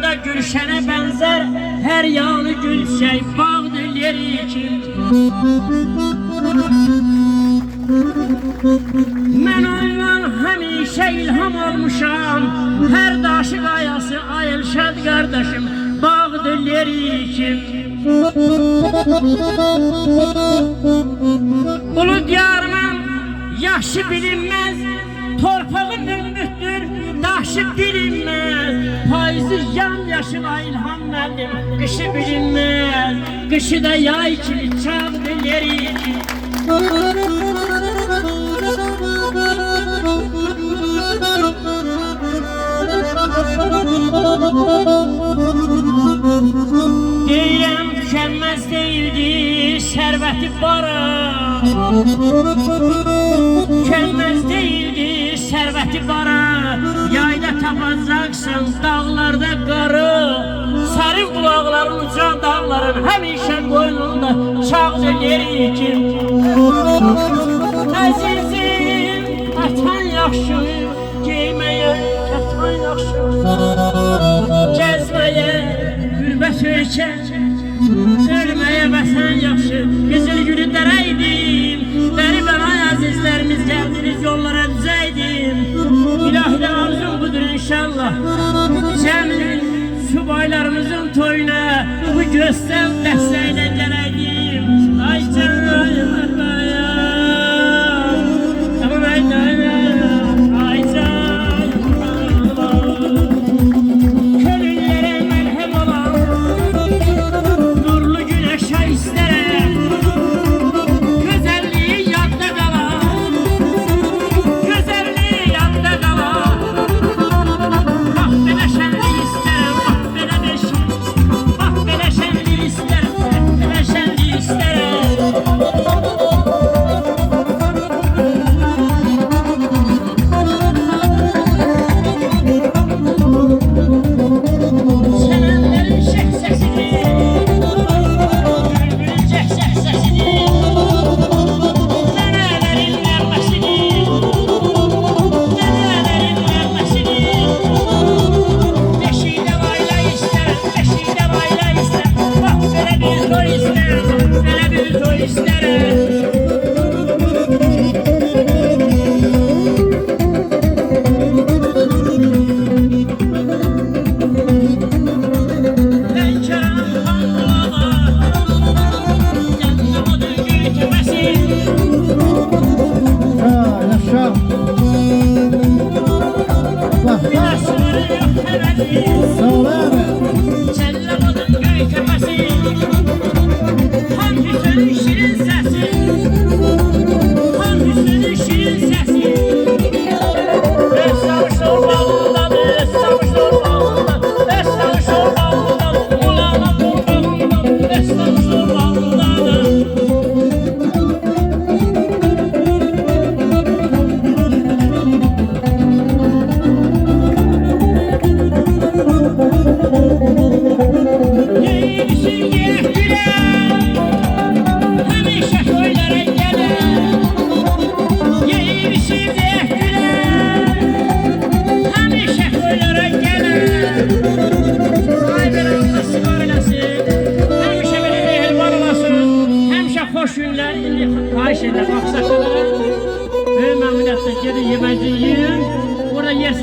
da gülşene benzer, her yanı gül çiçek bağdır yeri kim. Mən ondan həmişə ilham almışam, hər daşı qayası ay Elşad qardaşım bağdır yeri kim. Ulu diyarımın yaşı bilinmez, torpağı mümbüttür, daşı bilinmez. Payızı yamyaşıl İlham müəllim, qışı bilinmez, qışı da yay kimi çağdır yeri kim. Deyirəm tükənməz deyildir sərvəti bara, tükənməz deyildir sərvəti bara. Yayda tapacaqsın dağlarda qarı, sərin qulaqların uca dağların həmişə qoynunda çağdır yeri kim. Əzizim, atan yaxşı, geyməyə kətan yaxşı, gəzməyə qürbət ölkə, ölməyə vətən yaxşı. Qızıl gülü dərəydim, dəri bənay əzizlərimiz gəldiniz yollara düzəydim. İlahidə arzum budur inşallah, cəmin subaylarımızın toyuna bu göstər dəstəklə gələydim. Ay canım, xahiş edirəm, axsaqlara, böyük məmnuniyyətlə gedin yeməci yiyin, orada yer